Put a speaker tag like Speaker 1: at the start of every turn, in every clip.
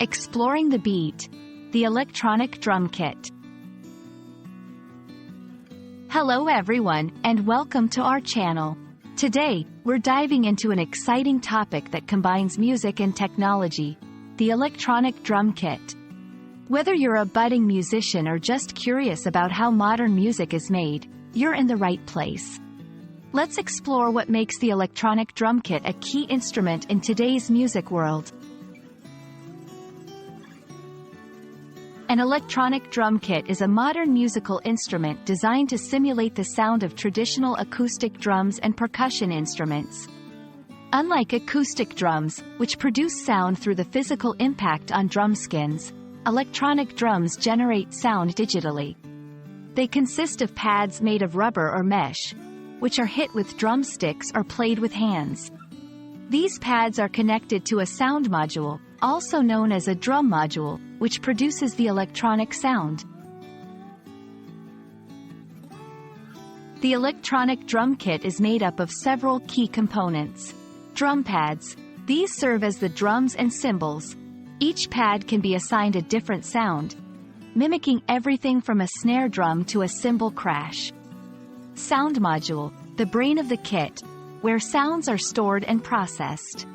Speaker 1: Exploring the beat, the electronic drum kit. Hello everyone, and welcome to our channel. Today, we're diving into an exciting topic that combines music and technology, the electronic drum kit. Whether you're a budding musician or just curious about how modern music is made, you're in the right place. Let's explore what makes the electronic drum kit a key instrument in today's music world. An electronic drum kit is a modern musical instrument designed to simulate the sound of traditional acoustic drums and percussion instruments. Unlike acoustic drums, which produce sound through the physical impact on drum skins, electronic drums generate sound digitally. They consist of pads made of rubber or mesh, which are hit with drumsticks or played with hands. These pads are connected to a sound module, also known as a drum module, which produces the electronic sound. The electronic drum kit is made up of several key components. Drum pads. These serve as the drums and cymbals. Each pad can be assigned a different sound, mimicking everything from a snare drum to a cymbal crash. Sound module, the brain of the kit, where sounds are stored and processed.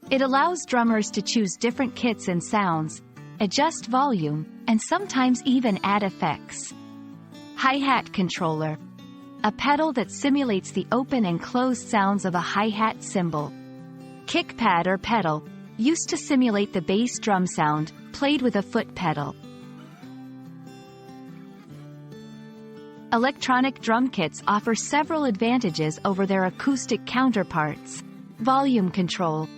Speaker 1: It allows drummers to choose different kits and sounds, adjust volume, and sometimes even add effects. Hi-hat controller, a pedal that simulates the open and closed sounds of a hi-hat cymbal. Kick pad or pedal, used to simulate the bass drum sound, played with a foot pedal. Electronic drum kits offer several advantages over their acoustic counterparts. Volume control.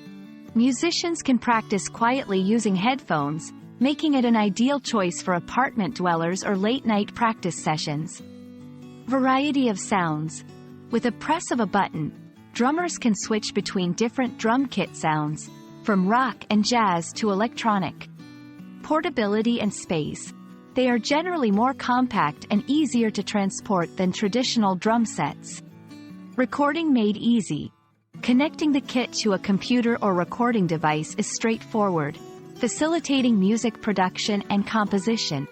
Speaker 1: Musicians can practice quietly using headphones, making it an ideal choice for apartment dwellers or late-night practice sessions. Variety of sounds. With a press of a button, drummers can switch between different drum kit sounds, from rock and jazz to electronic. Portability and space. They are generally more compact and easier to transport than traditional drum sets. Recording made easy. Connecting the kit to a computer or recording device is straightforward, facilitating music production and composition.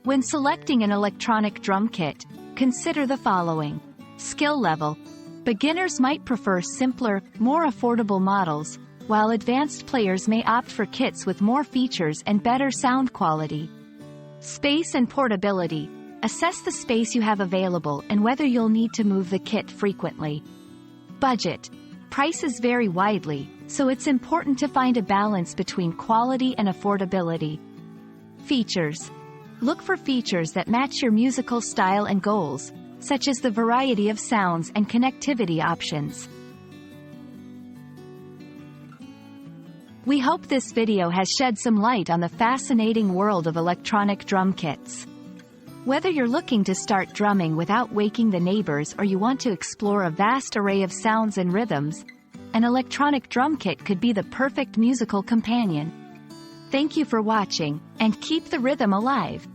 Speaker 1: When selecting an electronic drum kit, consider the following. Skill level. Beginners might prefer simpler, more affordable models, while advanced players may opt for kits with more features and better sound quality. Space and portability. Assess the space you have available and whether you'll need to move the kit frequently. Budget. Prices vary widely, so it's important to find a balance between quality and affordability. Features. Look for features that match your musical style and goals, such as the variety of sounds and connectivity options. We hope this video has shed some light on the fascinating world of electronic drum kits. Whether you're looking to start drumming without waking the neighbors or you want to explore a vast array of sounds and rhythms, an electronic drum kit could be the perfect musical companion. Thank you for watching, and keep the rhythm alive.